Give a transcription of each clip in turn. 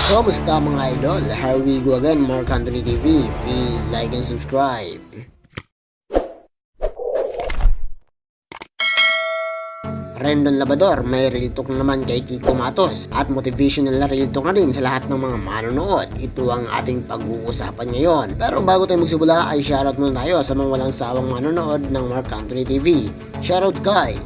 Kamusta mga idol? Here we go again, Mark Anthony TV. Please like and subscribe. Rendon Labador, may real talk na naman kay KIKO Matos at motivational na real talk na rin sa lahat ng mga manonood. Ito ang ating pag-uusapan ngayon. Pero bago tayo magsimula ay shoutout muna tayo sa mga walang sawang manonood ng Mark Anthony TV. Shoutout kay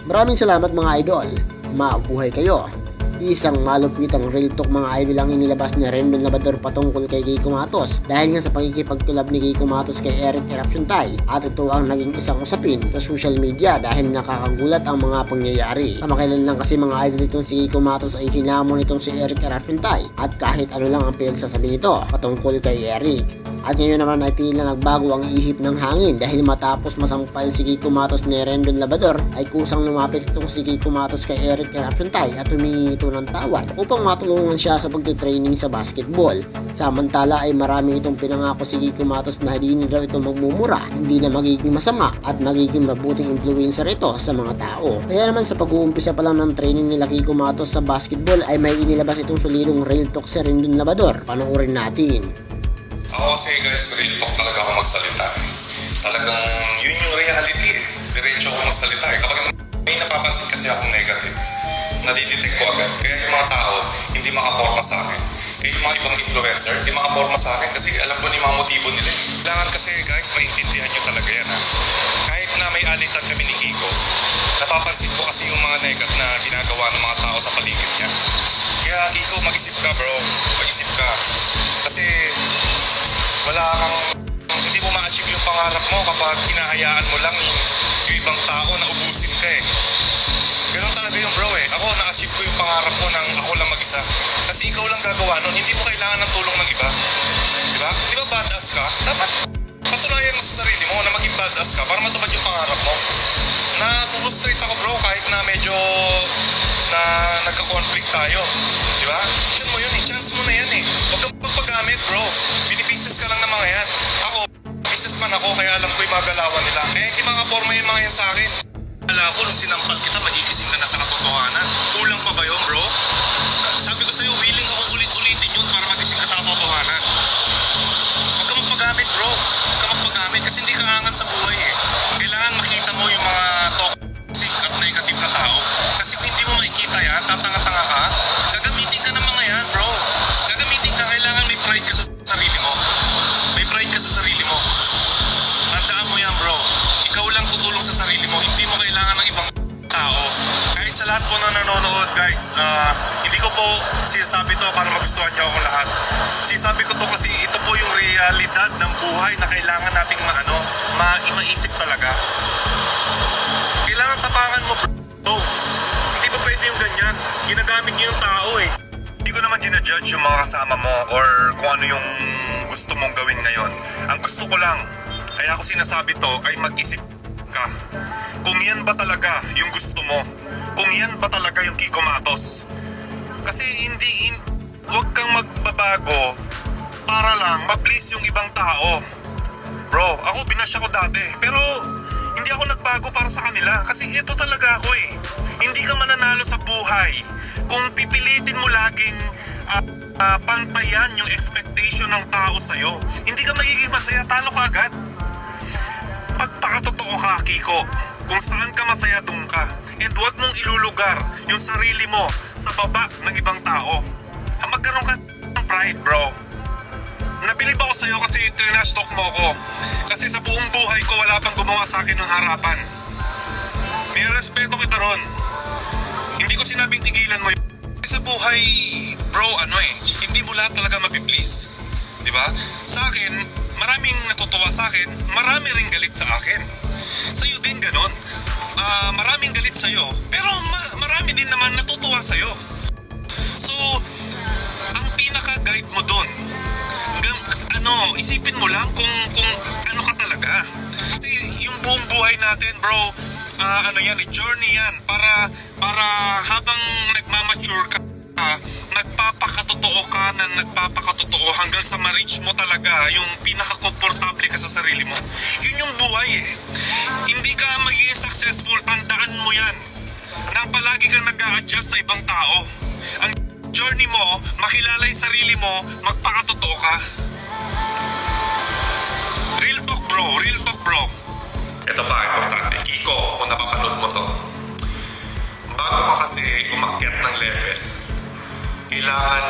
Maraming salamat mga idol. Mabuhay kayo. Isang.malupitang real talk mga idol ang inilabas ni Rendon Labador patungkol kay KIKO Matos dahil nga sa pakikipag-colab ni KIKO Matos kay ERUPTION. At ito ang naging isang usapin sa social media dahil nakakagulat ang mga pangyayari. Kamakaylan lang kasi mga idol itong si KIKO Matos ay hinahamon itong si ERUPTION at kahit ano lang ang pinagsasabi nito patungkol kay Eric. At ngayon naman ay tila nagbago ang ihip ng hangin dahil matapos masampal si KIKO Matos ni Rendon Labador ay kusang lumapit itong si KIKO Matos kay ERUPTION at humingi ito ng tawad upang matulungan siya sa pagtitraining sa basketball. Samantala ay marami itong pinangako si KIKO Matos na hindi daw ito magmumura, hindi na magiging masama at magiging mabuting influencer ito sa mga tao. Kaya naman sa pag-uumpisa pa lang ng training nila KIKO Matos sa basketball ay may inilabas itong solidong real talk si Rendon Labador. Panoorin natin. Ako kasi guys, real talk talaga ako magsalita. Talagang yun yung reality eh. Diretso ako magsalita eh. Kapag may napapansin kasi akong negative, nadidetect ko agad. Kaya yung mga tao, hindi makaporma sa akin. Kaya yung mga ibang influencer, hindi makaporma sa akin kasi alam ko na yung mga motibo nila. Kailangan kasi guys, maintindihan nyo talaga yan ha. Kahit na may alitan kami ni Kiko, napapansin ko kasi yung mga negative na ginagawa ng mga tao sa paligid niya. Kaya Kiko, mag-isip ka bro. Mag-isip ka. Kasi wala kang, hindi mo ma-achieve yung pangarap mo kapag hinahayaan mo lang yung ibang tao na ubusin ka eh. Ganun talaga yung bro eh. Ako na-achieve ko yung pangarap ko nang ako lang mag-isa. Kasi ikaw lang gagawa nun, hindi mo kailangan ng tulong ng iba. Diba? Di ba badass ka? Dapat patunayan mo sa sarili mo na maging badass ka para matupad yung pangarap mo. Na-frustrate ako bro kahit na medyo na nagka-conflict tayo. Diba? Yun mo yun eh. Chance mo na yan eh. Huwag kang magpagamit bro. Binibusiness ka lang ng mga yan. Ako, businessman ako kaya alam ko yung mga galawan nila. Eh, hindi mga forma yung mga yan sa akin. Alam ko, nung sinampal kita, magigising ka na sa katotohanan. Kulang pa ba yun, bro? Sabi ko sa'yo, willing ako ulit-ulitin yun para magising ka sa katotohanan. Huwag ka magpagamit, bro. Huwag ka magpagamit kasi hindi ka angat sa buhay eh. Kailangan makita mo yung mga toxic at negative na tao. Kasi kung hindi mo makikita yan, tatanga-tanga ka, gagamitin ka ng mga yan, bro. Gagamitin ka, kailangan may pride ka sa sarili mo. May pride ka sa sarili mo. Tandaan mo yan, bro. Ikaw lang tutulong sa sarili mo, hindi mo kailangan ng ibang tao. Kahit sa lahat po na nanonood guys, hindi ko po sinasabi to para magustuhan niyo ako lahat. Sinasabi ko to kasi ito po yung realidad ng buhay na kailangan nating maisip talaga. Kailangan tapangan mo bro. Hindi pa pwede yung ganyan. Ginagamit niyo yung tao eh. Hindi ko naman ginajudge yung mga kasama mo or kung ano yung gusto mong gawin ngayon. Ang gusto ko lang, kaya ako sinasabi to ay mag-isip ka. Kung yan ba talaga yung gusto mo? Kung yan ba talaga yung KIKO Matos? Kasi huwag kang magbabago para lang ma-please yung ibang tao. Bro, ako binash ako dati. Pero hindi ako nagbago para sa kanila. Kasi ito talaga ako eh. Hindi ka mananalo sa buhay kung pipilitin mo laging pantayan yung expectation ng tao sa'yo. Hindi ka magiging masaya, talo ka agad. Pagpakatotoo ka, Kiko. Kung saan ka masaya, doon ka. And huwag mong ilulugar yung sarili mo sa baba ng ibang tao. Magkaroon ka ng pride, bro. Nabilib ako sa'yo kasi trash talk mo ako. Kasi sa buong buhay ko, wala pang gumawa sa akin ng harapan. May respeto kita ron. Hindi ko sinabing tigilan mo yun. Sa buhay, bro, hindi mo lahat talaga mapiplease. Diba? Sa akin, maraming natutuwa sa akin, marami ring galit sa akin. Sa'yo din ganon. Maraming galit sa'yo, pero marami din naman natutuwa sa'yo. So, ang pinaka-guide mo dun, isipin mo lang kung ano ka talaga. Kasi yung buong buhay natin, bro, journey yan para habang nagmamature ka, nagpapakatotoo ka na nagpapakatotoo hanggang sa ma-reach mo talaga yung pinaka-komportable ka sa sarili mo. Yun yung buhay eh. Hindi ka magiging successful, tandaan mo yan. Nang palagi kang nag-a-adjust sa ibang tao. Ang journey mo, makilala yung sarili mo, magpakatotoo ka. Real talk bro, real talk bro. Ito pa, importante. Kiko, kung napapanood mo to, bago ka kasi umakyat ng level, kailangan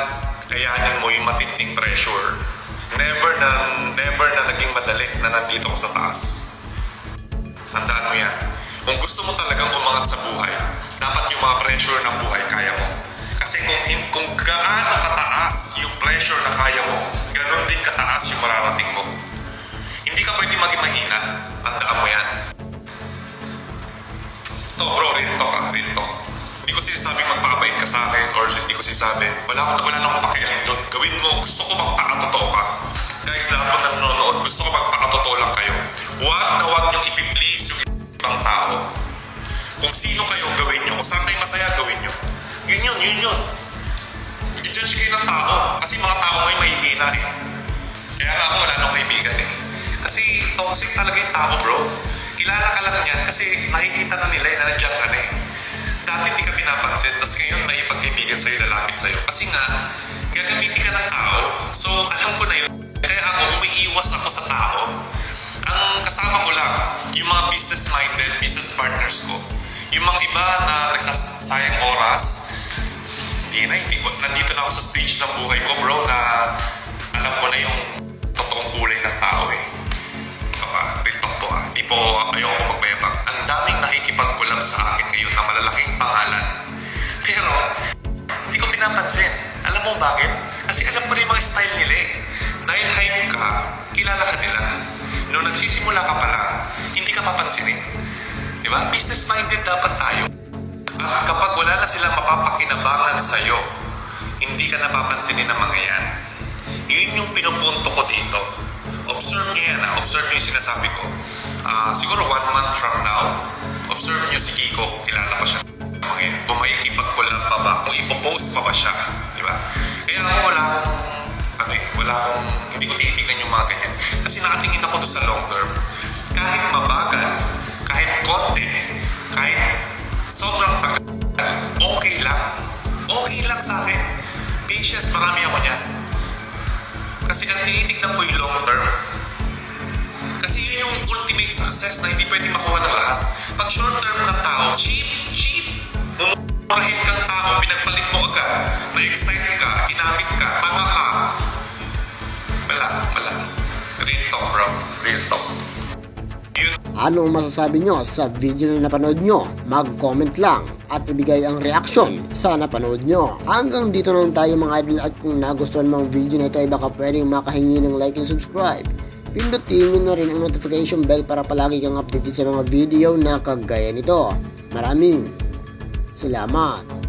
kayanin mo yung matinding pressure. Never na naging madali na nandito ko sa taas. Tandaan mo yan. Kung gusto mo talagang umangat sa buhay, dapat yung mga pressure ng buhay kaya mo. Kasi kung gaano kataas yung pressure na kaya mo, ganun din kataas yung mararating mo. Hindi ka pwede maging mahina. Tandaan mo yan. To bro, real talk ka, real talk. Hindi ko sinasabing magpapait ka sa akin or hindi ko sinasabi, wala na akong pakialam doon. Gawin mo, gusto ko magpakatotoo ka. Guys, lahat mo nanonood, gusto ko magpakatotoo lang kayo. Huwag niyong ipiplease yung ibang tao. Kung sino kayo, gawin niyo. Kung saan kayo masaya, gawin niyo. Yun yun. I-judge kayo ng tao. Kasi mga tao ngayon mahihina eh. Kaya nga ako, wala nang kaibigan eh. Kasi toxic talaga yung tao bro. Kilala ka lang yan kasi nakikita na nila na nandiyan ka na eh. Dati hindi ka pinapansin, tapos ngayon may ipagkaibigan sa'yo, lalapit sa'yo. Kasi nga, gagamitin ka ng tao. So, alam ko na yun. Kaya ako, umiiwas ako sa tao. Ang kasama ko lang, yung mga business-minded, business partners ko. Yung mga iba na nagsasayang oras, hindi ko. Nandito na ako sa stage ng buhay ko bro na alam ko na yung totoong kulay ng tao eh. Real talk to ah. Di po ayoko magbayabang. Ang daming nakikipag-collab sa akin ngayon na malalaking pangalan. Pero, hindi ko pinapansin. Alam mo bakit? Kasi alam ko na yung mga style nila eh. Dahil hype ka, kilala ka nila. Noong nagsisimula ka pa lang, hindi ka papansinin. Di ba? Business-minded dapat tayo. At kapag wala na silang mapapakinabangan sa'yo, hindi ka napapansinin ng mga yan. Yun yung pinupunto ko dito. Observe nyo yan, observe nyo yung sinasabi ko. Siguro 1 month from now, observe nyo si Kiko, kilala pa siya. Kung may ipag-collab pa ba, kung ipopost pa ba siya, di ba? Kaya ako hindi ko tinitignan yung mga ganyan. Kasi nakatingin ako doon sa long term. Kahit mabagal, kahit konti, kahit sobrang tagal, okay lang. Okay lang sa akin. Patience, marami ako niyan. Kasi ang tinitignan ko yung long term. Kasi yun yung ultimate success na hindi pwedeng makuha ng lahat. Pag short term ng tao, cheap. Mumurahin kang tao, pinagpalit mo agad. Na-excite ka, ginamit ka, tanga ka. Wala. Real talk bro, real talk. Yun. Anong masasabi nyo sa video na napanood nyo? Mag-comment lang at ibigay ang reaction sa napanood nyo. Hanggang dito na lang tayo mga idol, at kung nagustuhan mo ang video na ito ay baka pwedeng makahingi ng like and subscribe. Pindutin nyo na rin ang notification bell para palagi kang updated sa mga video na kagaya nito. Maraming salamat.